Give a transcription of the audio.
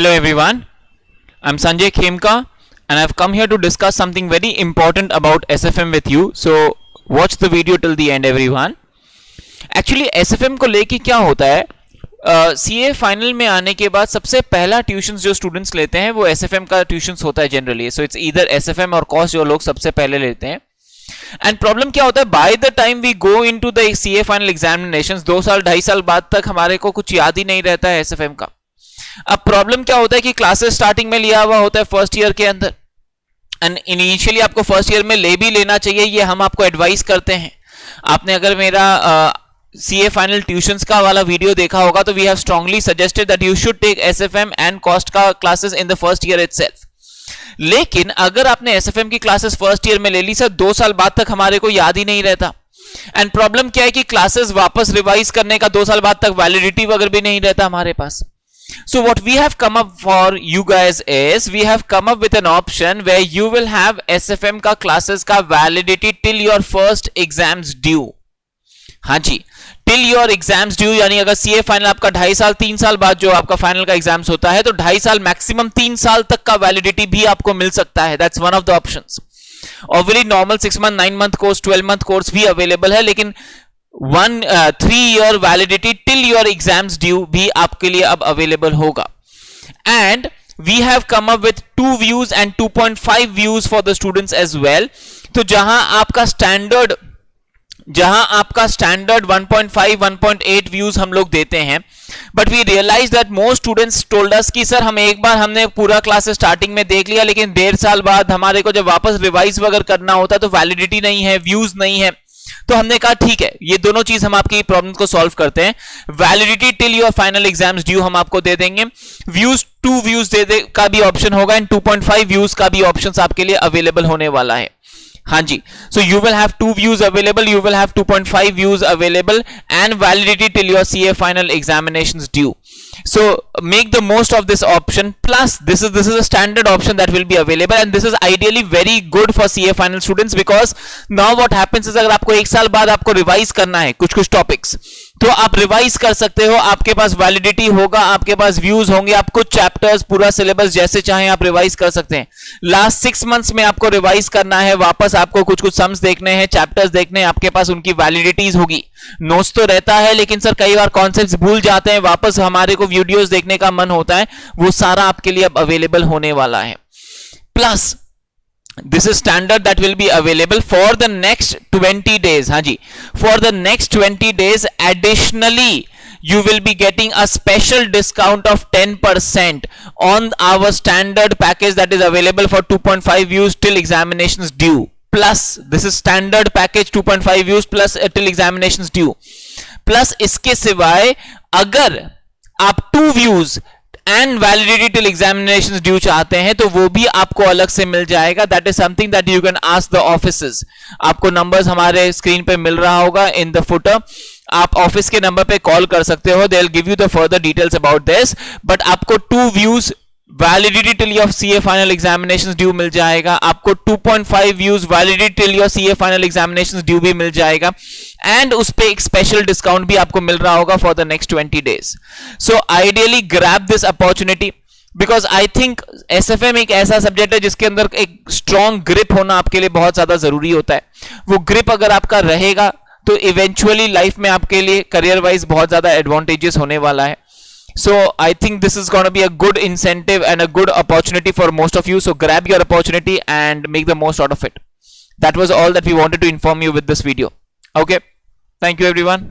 Hello everyone, I'm Sanjay Khemka and I've come here to discuss something very important about SFM with you. So watch the video till the end everyone. Actually SFM को लेके क्या होता है, CA final में आने के बाद सबसे पहला ट्यूशन जो स्टूडेंट्स लेते हैं वो SFM का ट्यूशन होता है generally. So it's either SFM और कॉस्ट जो लोग सबसे पहले लेते हैं. एंड प्रॉब्लम क्या होता है, by the time we go into the CA final examinations 2 साल 2.5 साल बाद तक हमारे को कुछ याद ही नहीं रहता है SFM का. अब प्रॉब्लम क्या होता है कि क्लासेस स्टार्टिंग में लिया हुआ होता है फर्स्ट ईयर के अंदर, एंड इनिशियली आपको फर्स्ट ईयर में ले भी लेना चाहिए, ये हम आपको एडवाइस करते हैं. आपने अगर मेरा CA फाइनल ट्यूशंस का वाला वीडियो देखा होगा तो we have strongly suggested that you should take SFM and cost का classes in the first year itself. लेकिन अगर आपने SFM की क्लासेस फर्स्ट ईयर में ले ली सर 2 साल बाद तक हमारे को याद ही नहीं रहता. एंड प्रॉब्लम क्या है कि क्लासेस वापस रिवाइज करने का 2 साल बाद तक वैलिडिटी वगैरह भी नहीं रहता हमारे पास. So what we have come up for you guys is we have come up with an option where you will have SFM का classes का validity till your first exams due. हाँ जी, till your exams due, यानी अगर CA final आपका 2.5 साल 3 साल बाद जो आपका फाइनल का एग्जाम्स होता है तो 2.5 साल मैक्सिमम 3 साल तक का वैलिडिटी भी आपको मिल सकता है. That's one of the options. Obviously normal 6 month 9 month course 12 month course भी अवेलेबल है, लेकिन 3 year validity till your exams due भी आपके लिए अब अवेलेबल होगा. And we have come up with 2 views and 2.5 views for the students as well. तो जहां आपका स्टैंडर्ड 1.5 1.8 व्यूज हम लोग देते हैं, but we realize that most students told us कि सर हम एक बार हमने पूरा क्लास स्टार्टिंग में देख लिया लेकिन 1.5 साल बाद हमारे को जब वापस रिवाइज वगैरह करना होता है तो वैलिडिटी नहीं है, व्यूज नहीं है. तो हमने कहा ठीक है, ये दोनों चीज हम आपकी प्रॉब्लम को सॉल्व करते हैं. Validity till your final exams due हम आपको दे देंगे, व्यूज 2 व्यूज दे का भी ऑप्शन होगा एंड 2.5 व्यूज का भी ऑप्शन आपके लिए अवेलेबल होने वाला है. हाँ जी, so you will have 2 views available, you will have 2.5 views available and validity till your CA final examinations due. So make the most of this option. Plus this is a standard option that will be available and this is ideally very good for CA final students because now what happens is अगर आपको 1 साल बाद आपको revise करना है कुछ topics तो आप रिवाइज कर सकते हो, आपके पास वैलिडिटी होगा, आपके पास व्यूज होंगे, आप कुछ चैप्टर्स पूरा सिलेबस जैसे चाहें आप रिवाइज कर सकते हैं. लास्ट 6 मंथ्स में आपको रिवाइज करना है, वापस आपको कुछ सम्स देखने हैं, चैप्टर्स देखने हैं, आपके पास उनकी वैलिडिटीज होगी. नोट्स तो रहता है लेकिन सर कई बार कॉन्सेप्ट्स भूल जाते हैं, वापस हमारे को वीडियोस देखने का मन होता है, वो सारा आपके लिए अब अवेलेबल होने वाला है. Plus this is standard that will be available for the next 20 days. हाँ जी, for the next 20 days additionally you will be getting a special discount of 10% on our standard package that is available for 2.5 views till examinations due. Plus this is standard package 2.5 views plus till examinations due. Plus इसके सिवाय अगर आप 2 views and validity till examinations due चाहते हैं तो वो भी आपको अलग से मिल जाएगा. That is something that you can ask the offices. आपको नंबर्स हमारे स्क्रीन पे मिल रहा होगा इन द फुटर, आप ऑफिस के नंबर पे कॉल कर सकते हो, they will give you the further details about this. But आपको 2 views validity till your CA final examinations due मिल जाएगा, आपको 2.5 views validity till your CA final examinations due भी मिल जाएगा एंड उस पे एक स्पेशल डिस्काउंट भी आपको मिल रहा होगा for the next 20 days. So ideally grab this opportunity because I think SFM एक ऐसा सब्जेक्ट है जिसके अंदर एक स्ट्रॉन्ग ग्रिप होना आपके लिए बहुत ज्यादा जरूरी होता है. वो ग्रिप अगर आपका रहेगा तो इवेंचुअली लाइफ में आपके लिए करियर वाइज बहुत ज्यादा एडवांटेजेस होने वाला है. So I think this is going to be a good incentive and a good opportunity for most of you. So grab your opportunity and make the most out of it. That was all that we wanted to inform you with this video. Okay. Thank you everyone.